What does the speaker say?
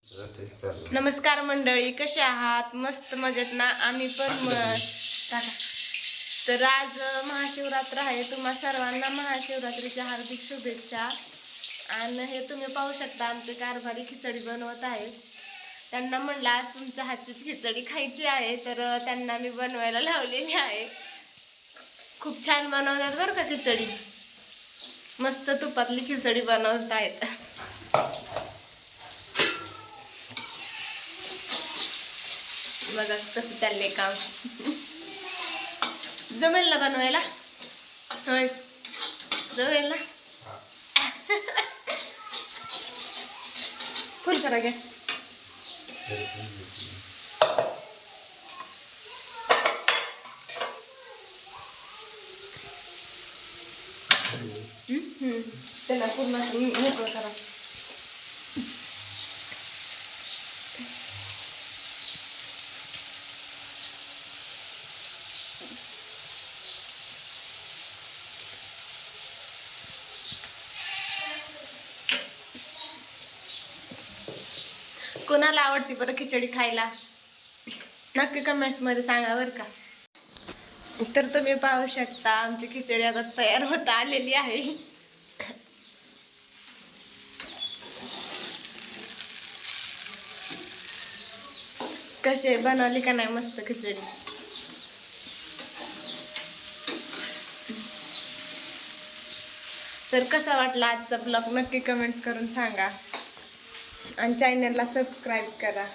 नमस्कार मंडळी, कसे आहात? मस्त मजेत ना? आम्ही पण मस्त. तर आज महाशिवरात्र आहे. तुम्हा सर्वांना महाशिवरात्रीच्या हार्दिक शुभेच्छा. आणि हे तुम्ही पाहू शकता, आमचे कारभारी खिचडी बनवत आहेत. त्यांना म्हणलं आज तुमच्या हातचीच खिचडी खायची आहे, तर त्यांना मी बनवायला लावलेली आहे. खूप छान बनवतात बरं का खिचडी. मस्त तुपातली खिचडी बनवत आहेत. बघा कसं चाललंय काम. जमेल ना बनवायला? होय, जमेल ना? फुल करा गॅस. त्याला पूर्ण मोकळं करा. कोणाला आवडती बरं खिचडी खायला? नक्की कमेंट्स मध्ये सांगा बरं का. तर तुम्ही पाहू शकता, आमची खिचडी आता तयार होत आलेली आहे. कसे बनवली का नाही मस्त खिचडी? तर कसा वाटला आजचा ब्लॉग नक्की कमेंट्स करून सांगा आणि चॅनलला सबस्क्राईब करा.